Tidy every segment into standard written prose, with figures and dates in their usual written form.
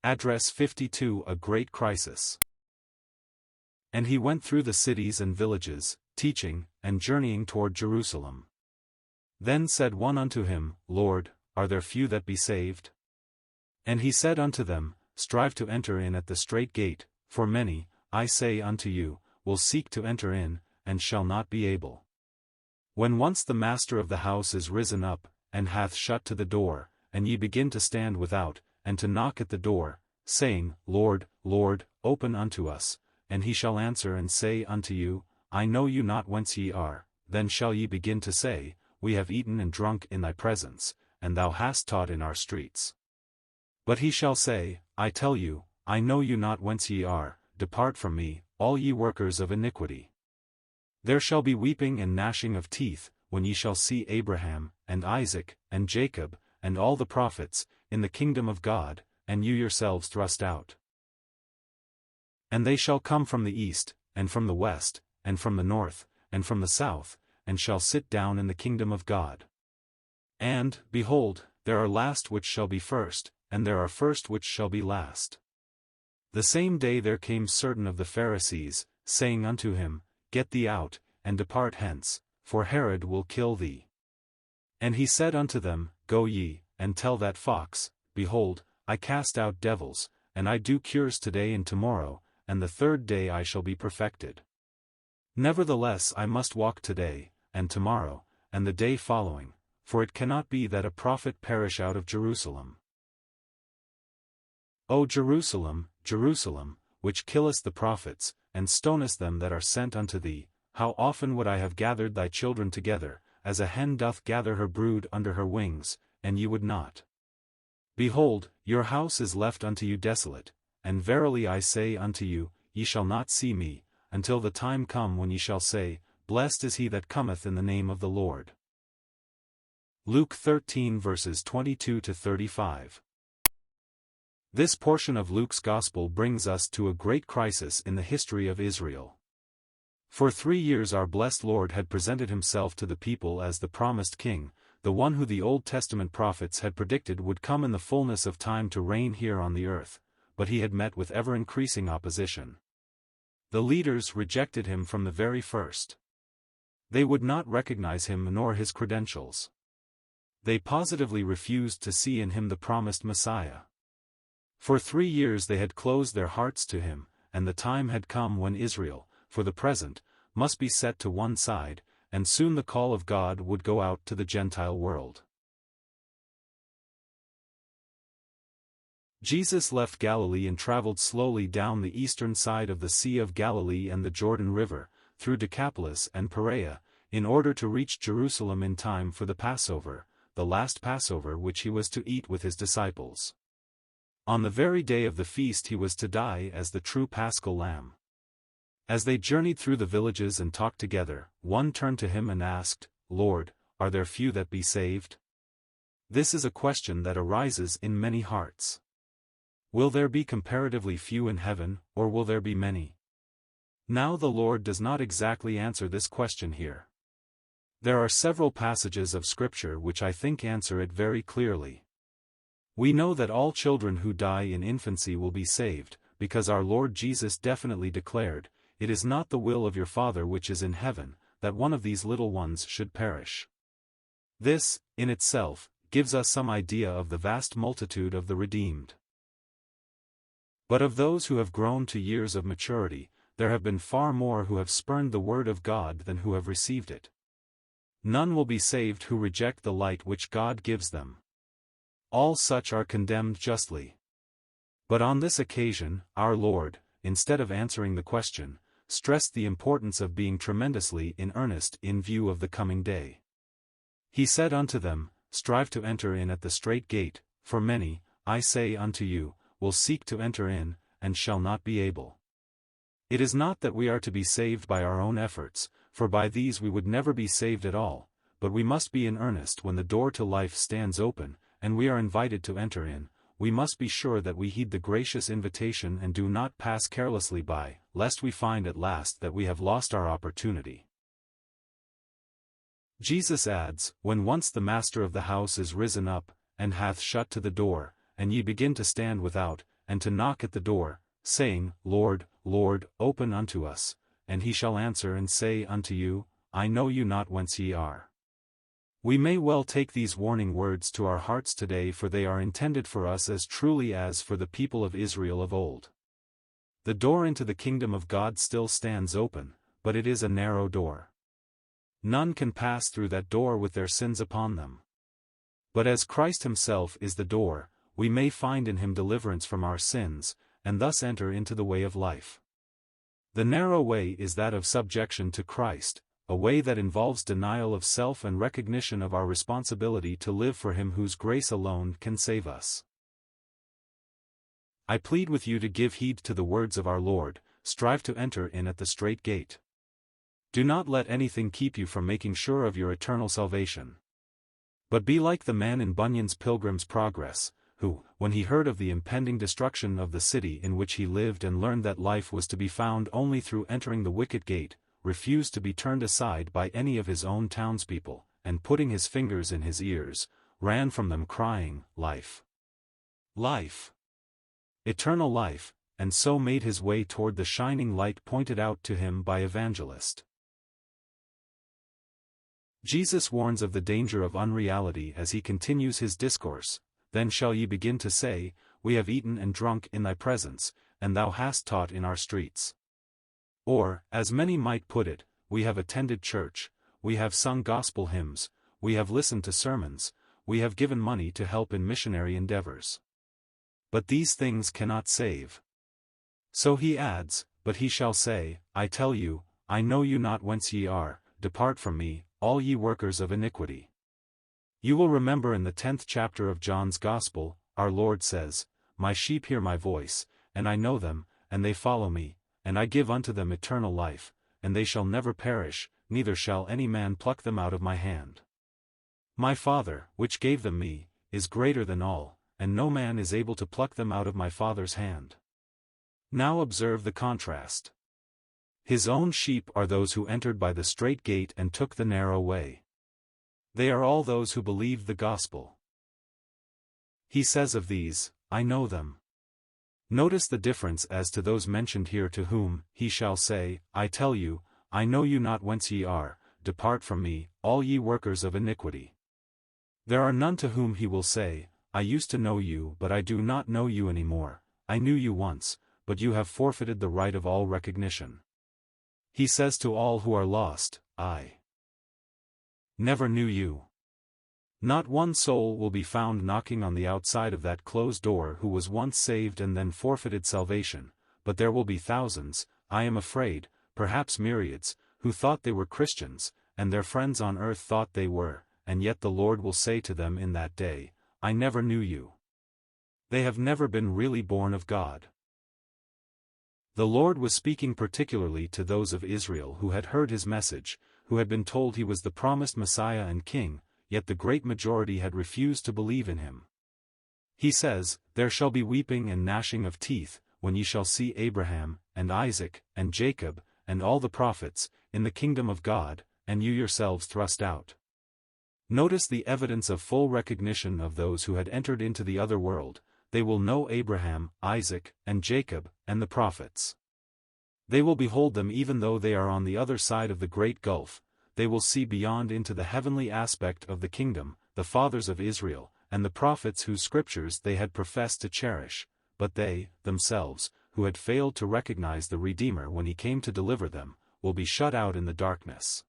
Address 52, a great crisis. And he went through the cities and villages, teaching, and journeying toward Jerusalem. Then said one unto him, Lord, are there few that be saved? And he said unto them, Strive to enter in at the strait gate, for many, I say unto you, will seek to enter in, and shall not be able. When once the master of the house is risen up, and hath shut to the door, and ye begin to stand without, and to knock at the door, saying, Lord, Lord, open unto us, and he shall answer and say unto you, I know you not whence ye are, then shall ye begin to say, We have eaten and drunk in thy presence, and thou hast taught in our streets. But he shall say, I tell you, I know you not whence ye are, depart from me, all ye workers of iniquity. There shall be weeping and gnashing of teeth, when ye shall see Abraham, and Isaac, and Jacob, and all the prophets, in the kingdom of God, and you yourselves thrust out. And they shall come from the east, and from the west, and from the north, and from the south, and shall sit down in the kingdom of God. And, behold, there are last which shall be first, and there are first which shall be last. The same day there came certain of the Pharisees, saying unto him, Get thee out, and depart hence, for Herod will kill thee. And he said unto them, Go ye, and tell that fox, Behold, I cast out devils, and I do cures today and tomorrow, and the third day I shall be perfected. Nevertheless I must walk today, and tomorrow, and the day following, for it cannot be that a prophet perish out of Jerusalem. O Jerusalem, Jerusalem, which killest the prophets, and stonest them that are sent unto thee, how often would I have gathered thy children together, as a hen doth gather her brood under her wings, and ye would not. Behold, your house is left unto you desolate, and verily I say unto you, ye shall not see me, until the time come when ye shall say, Blessed is he that cometh in the name of the Lord. Luke 13 verses 22 to 35. This portion of Luke's Gospel brings us to a great crisis in the history of Israel. For 3 years our blessed Lord had presented himself to the people as the promised king, the one who the Old Testament prophets had predicted would come in the fullness of time to reign here on the earth, but he had met with ever-increasing opposition. The leaders rejected him from the very first. They would not recognize him nor his credentials. They positively refused to see in him the promised Messiah. For 3 years they had closed their hearts to him, and the time had come when Israel, for the present, must be set to one side, and soon the call of God would go out to the Gentile world. Jesus left Galilee and traveled slowly down the eastern side of the Sea of Galilee and the Jordan River, through Decapolis and Perea, in order to reach Jerusalem in time for the Passover, the last Passover which he was to eat with his disciples. On the very day of the feast he was to die as the true Paschal Lamb. As they journeyed through the villages and talked together, one turned to him and asked, Lord, are there few that be saved? This is a question that arises in many hearts. Will there be comparatively few in heaven, or will there be many? Now the Lord does not exactly answer this question here. There are several passages of Scripture which I think answer it very clearly. We know that all children who die in infancy will be saved, because our Lord Jesus definitely declared, It is not the will of your Father which is in heaven, that one of these little ones should perish. This, in itself, gives us some idea of the vast multitude of the redeemed. But of those who have grown to years of maturity, there have been far more who have spurned the word of God than who have received it. None will be saved who reject the light which God gives them. All such are condemned justly. But on this occasion, our Lord, instead of answering the question, stressed the importance of being tremendously in earnest in view of the coming day. He said unto them, Strive to enter in at the strait gate, for many, I say unto you, will seek to enter in, and shall not be able. It is not that we are to be saved by our own efforts, for by these we would never be saved at all, but we must be in earnest when the door to life stands open, and we are invited to enter in. We must be sure that we heed the gracious invitation and do not pass carelessly by, lest we find at last that we have lost our opportunity. Jesus adds, When once the master of the house is risen up, and hath shut to the door, and ye begin to stand without, and to knock at the door, saying, Lord, Lord, open unto us. And he shall answer and say unto you, I know you not whence ye are. We may well take these warning words to our hearts today, for they are intended for us as truly as for the people of Israel of old. The door into the kingdom of God still stands open, but it is a narrow door. None can pass through that door with their sins upon them. But as Christ himself is the door, we may find in him deliverance from our sins, and thus enter into the way of life. The narrow way is that of subjection to Christ, a way that involves denial of self and recognition of our responsibility to live for him whose grace alone can save us. I plead with you to give heed to the words of our Lord, strive to enter in at the strait gate. Do not let anything keep you from making sure of your eternal salvation. But be like the man in Bunyan's Pilgrim's Progress, who, when he heard of the impending destruction of the city in which he lived and learned that life was to be found only through entering the wicket gate, refused to be turned aside by any of his own townspeople, and putting his fingers in his ears, ran from them crying, Life! Life! Eternal life, and so made his way toward the shining light pointed out to him by Evangelist. Jesus warns of the danger of unreality as he continues his discourse. Then shall ye begin to say, We have eaten and drunk in thy presence, and thou hast taught in our streets. Or, as many might put it, we have attended church, we have sung gospel hymns, we have listened to sermons, we have given money to help in missionary endeavors. But these things cannot save. So he adds, But he shall say, I tell you, I know you not whence ye are, depart from me, all ye workers of iniquity. You will remember in the 10th chapter of John's Gospel, our Lord says, My sheep hear my voice, and I know them, and they follow me, and I give unto them eternal life, and they shall never perish, neither shall any man pluck them out of my hand. My Father, which gave them me, is greater than all, and no man is able to pluck them out of my Father's hand. Now observe the contrast. His own sheep are those who entered by the strait gate and took the narrow way. They are all those who believed the gospel. He says of these, I know them. Notice the difference as to those mentioned here, to whom he shall say, I tell you, I know you not whence ye are, depart from me, all ye workers of iniquity. There are none to whom he will say, I used to know you, but I do not know you any more. I knew you once, but you have forfeited the right of all recognition. He says to all who are lost, I never knew you. Not one soul will be found knocking on the outside of that closed door who was once saved and then forfeited salvation, but there will be thousands, I am afraid, perhaps myriads, who thought they were Christians, and their friends on earth thought they were, and yet the Lord will say to them in that day, I never knew you. They have never been really born of God. The Lord was speaking particularly to those of Israel who had heard his message, who had been told he was the promised Messiah and King, yet the great majority had refused to believe in him. He says, There shall be weeping and gnashing of teeth, when ye shall see Abraham, and Isaac, and Jacob, and all the prophets, in the kingdom of God, and you yourselves thrust out. Notice the evidence of full recognition of those who had entered into the other world. They will know Abraham, Isaac, and Jacob, and the prophets. They will behold them even though they are on the other side of the great gulf. They will see beyond into the heavenly aspect of the kingdom, the fathers of Israel, and the prophets whose scriptures they had professed to cherish, but they, themselves, who had failed to recognize the Redeemer when he came to deliver them, will be shut out in the darkness.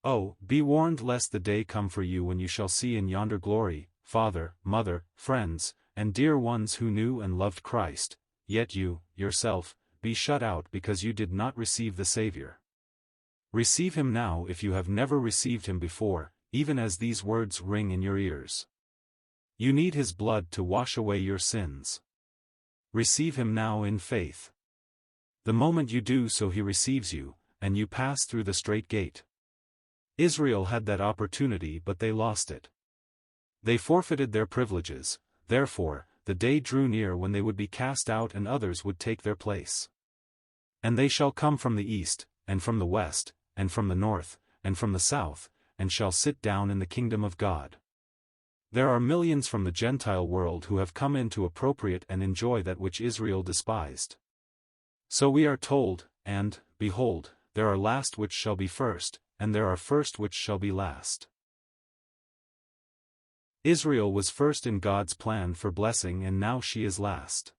Oh, be warned lest the day come for you when you shall see in yonder glory, father, mother, friends, and dear ones who knew and loved Christ, yet you, yourself, be shut out because you did not receive the Savior. Receive him now if you have never received him before, even as these words ring in your ears. You need his blood to wash away your sins. Receive him now in faith. The moment you do so he receives you, and you pass through the strait gate. Israel had that opportunity but they lost it. They forfeited their privileges, therefore, the day drew near when they would be cast out and others would take their place. And they shall come from the east, and from the west, and from the north, and from the south, and shall sit down in the kingdom of God. There are millions from the Gentile world who have come in to appropriate and enjoy that which Israel despised. So we are told, and, behold, there are last which shall be first, and there are first which shall be last. Israel was first in God's plan for blessing, and now she is last.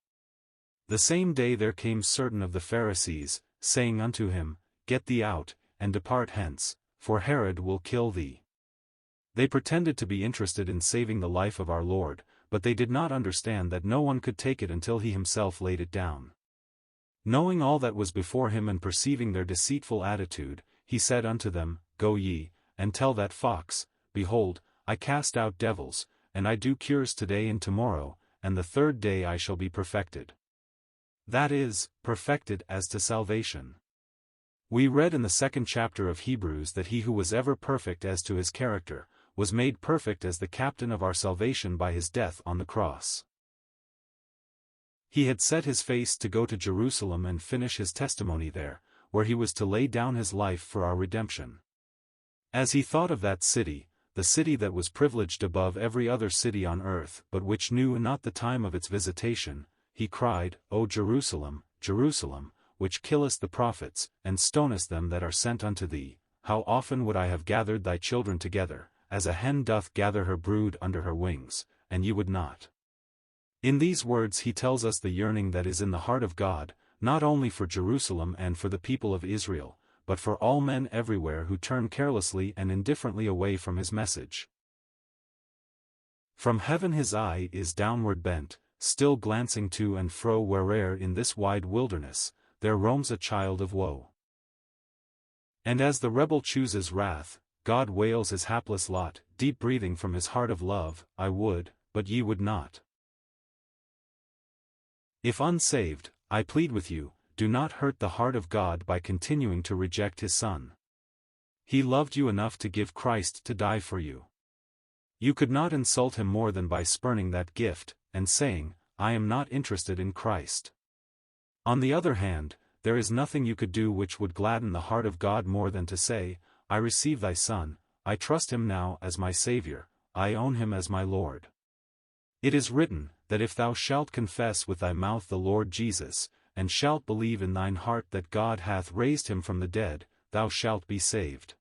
The same day there came certain of the Pharisees, saying unto him, Get thee out, and depart hence, for Herod will kill thee. They pretended to be interested in saving the life of our Lord, but they did not understand that no one could take it until he himself laid it down. Knowing all that was before him and perceiving their deceitful attitude, he said unto them, Go ye, and tell that fox, Behold, I cast out devils, and I do cures today and tomorrow, and the third day I shall be perfected. That is, perfected as to salvation. We read in the 2nd chapter of Hebrews that he who was ever perfect as to his character, was made perfect as the captain of our salvation by his death on the cross. He had set his face to go to Jerusalem and finish his testimony there, where he was to lay down his life for our redemption. As he thought of that city, the city that was privileged above every other city on earth but which knew not the time of its visitation, he cried, O Jerusalem, Jerusalem, which killest the prophets, and stonest them that are sent unto thee, how often would I have gathered thy children together, as a hen doth gather her brood under her wings, and ye would not. In these words he tells us the yearning that is in the heart of God, not only for Jerusalem and for the people of Israel, but for all men everywhere who turn carelessly and indifferently away from his message. From heaven his eye is downward bent, still glancing to and fro where'er in this wide wilderness, there roams a child of woe. And as the rebel chooses wrath, God wails his hapless lot, deep breathing from his heart of love, I would, but ye would not. If unsaved, I plead with you, do not hurt the heart of God by continuing to reject his Son. He loved you enough to give Christ to die for you. You could not insult him more than by spurning that gift, and saying, I am not interested in Christ. On the other hand, there is nothing you could do which would gladden the heart of God more than to say, I receive thy Son, I trust him now as my Saviour, I own him as my Lord. It is written, that if thou shalt confess with thy mouth the Lord Jesus, and shalt believe in thine heart that God hath raised him from the dead, thou shalt be saved.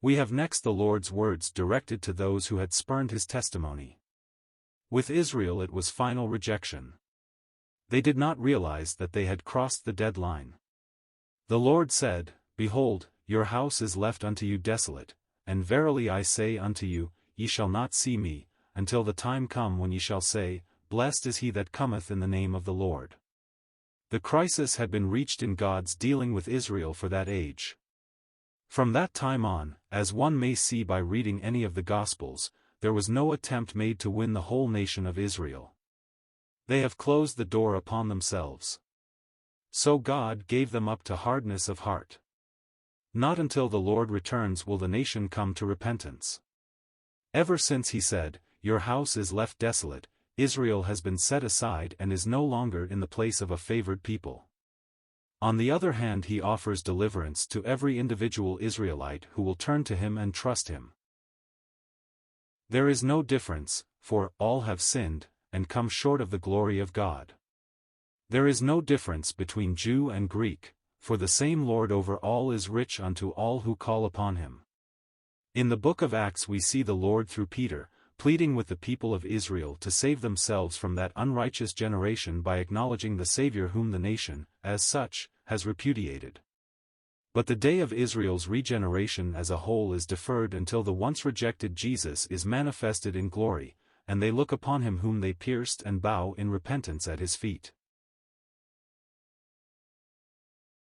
We have next the Lord's words directed to those who had spurned his testimony. With Israel it was final rejection. They did not realize that they had crossed the deadline. The Lord said, Behold, your house is left unto you desolate, and verily I say unto you, ye shall not see me, until the time come when ye shall say, Blessed is he that cometh in the name of the Lord. The crisis had been reached in God's dealing with Israel for that age. From that time on, as one may see by reading any of the Gospels, there was no attempt made to win the whole nation of Israel. They have closed the door upon themselves. So God gave them up to hardness of heart. Not until the Lord returns will the nation come to repentance. Ever since he said, Your house is left desolate, Israel has been set aside and is no longer in the place of a favored people. On the other hand, he offers deliverance to every individual Israelite who will turn to him and trust him. There is no difference, for all have sinned, and come short of the glory of God. There is no difference between Jew and Greek, for the same Lord over all is rich unto all who call upon him. In the book of Acts we see the Lord through Peter, pleading with the people of Israel to save themselves from that unrighteous generation by acknowledging the Savior whom the nation, as such, has repudiated. But the day of Israel's regeneration as a whole is deferred until the once rejected Jesus is manifested in glory, and they look upon him whom they pierced and bow in repentance at his feet.